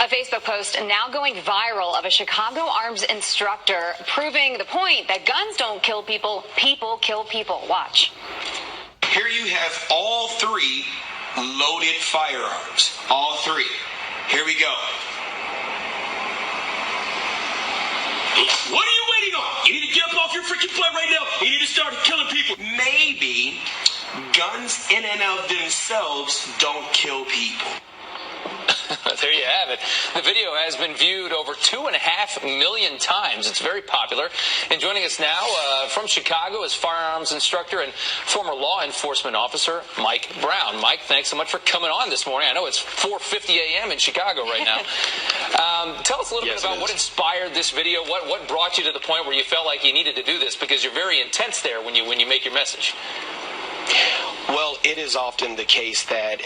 A Facebook post now going viral of a Chicago arms instructor proving the point that guns don't kill people, people kill people. Watch. Here you have all three loaded firearms. All three. Here we go. What are you waiting on? You need to get up off your freaking butt right now. You need to start killing people. Maybe guns in and of themselves don't kill people. There you have it. The video has been viewed over 2.5 million times. It's very popular. And joining us now from Chicago is firearms instructor and former law enforcement officer Mike Brown. Mike, thanks so much for coming on this morning. I know it's 4:50 a.m. in Chicago right now. Tell us a little bit about what inspired this video. What brought you to the point where you felt like you needed to do this, because you're very intense there when you make your message. Well, it is often the case that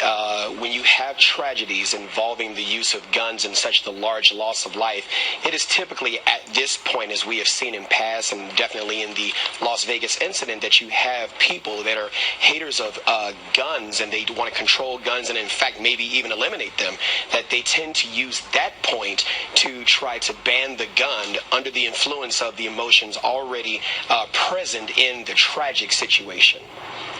when you have tragedies involving the use of guns and such the large loss of life, it is typically at this point, as we have seen in past and definitely in the Las Vegas incident, that you have people that are haters of guns and they want to control guns and in fact maybe even eliminate them, that they tend to use that point to try to ban the gun under the influence of the emotions already present in the tragic situation.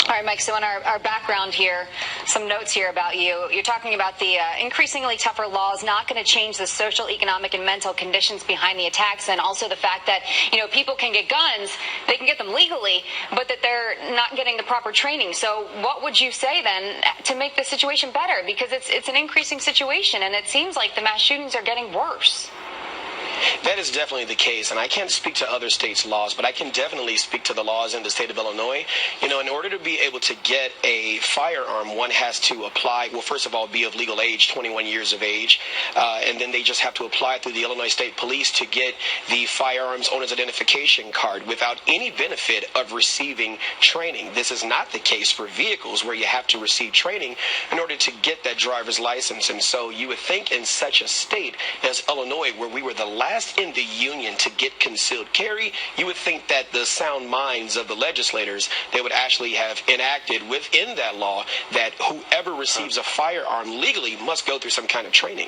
All right, Mike, so in our background here, some notes here about you. You're talking about the increasingly tougher laws not going to change the social, economic, and mental conditions behind the attacks, and also the fact that, people can get guns, they can get them legally, but that they're not getting the proper training. So what would you say then to make the situation better? Because it's an increasing situation, and it seems like the mass shootings are getting worse. That is definitely the case, and I can't speak to other states' laws, but I can definitely speak to the laws in the state of Illinois. In order to be able to get a firearm, one has to apply, well, first of all, be of legal age, 21 years of age, and then they just have to apply through the Illinois State Police to get the firearms owner's identification card without any benefit of receiving training. This is not the case for vehicles where you have to receive training in order to get that driver's license, and so you would think in such a state as Illinois, where we were the last in the union to get concealed carry, you would think that the sound minds of the legislators, they would actually have enacted within that law that whoever receives a firearm legally must go through some kind of training.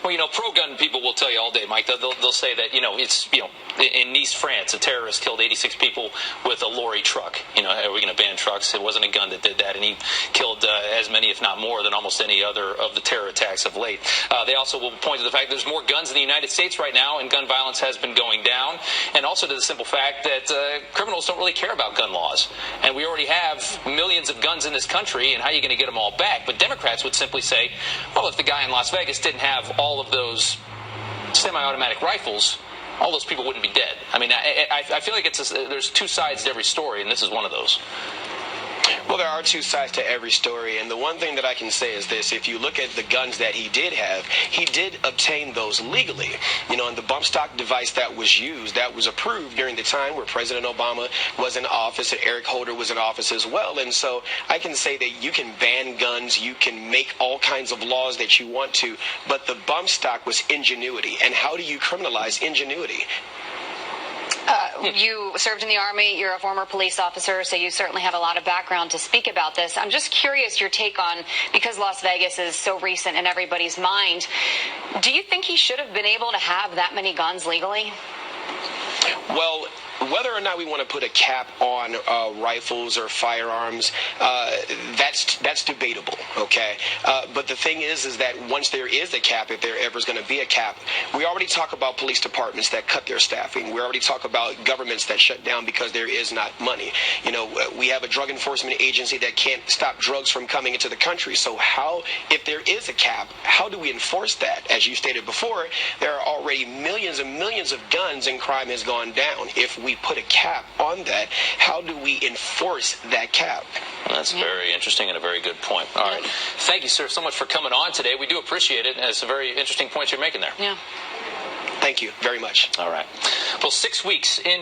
Well, pro-gun people will tell you all day, Mike, they'll say that, it's, in Nice, France, a terrorist killed 86 people with a lorry truck. Are we going to ban trucks? It wasn't a gun that did that, and he killed as many, if not more, than almost any other of the terror attacks of late. They also will point to the fact there's more guns in the United States right now, and gun violence has been going down, and also to the simple fact that criminals don't really care about gun laws. And we already have millions of guns in this country, and how are you going to get them all back? But Democrats would simply say, well, if the guy in Las Vegas didn't have all of those semi-automatic rifles, all those people wouldn't be dead. I mean, I feel like there's two sides to every story, and this is one of those. Well, there are two sides to every story, and the one thing that I can say is this: if you look at the guns that he did have, he did obtain those legally. And the bump stock device that was used, that was approved during the time where President Obama was in office and Eric Holder was in office as well. And so I can say that you can ban guns, you can make all kinds of laws that you want to, but the bump stock was ingenuity. And how do you criminalize ingenuity? You served in the Army, you're a former police officer, so you certainly have a lot of background to speak about this. I'm just curious your take on, because Las Vegas is so recent in everybody's mind, do you think he should have been able to have that many guns legally? Well, whether or not we want to put a cap on rifles or firearms, that's debatable, okay? But the thing is that once there is a cap, if there ever is going to be a cap, we already talk about police departments that cut their staffing. We already talk about governments that shut down because there is not money. We have a drug enforcement agency that can't stop drugs from coming into the country. So if there is a cap, how do we enforce that? As you stated before, there are already millions and millions of guns and crime has gone down. If we put a cap on that, how do we enforce that cap? That's very interesting and a very good point. All right. Thank you, sir, so much for coming on today. We do appreciate it, and it's a very interesting point you're making there. Yeah. Thank you very much. All right. Well, 6 weeks in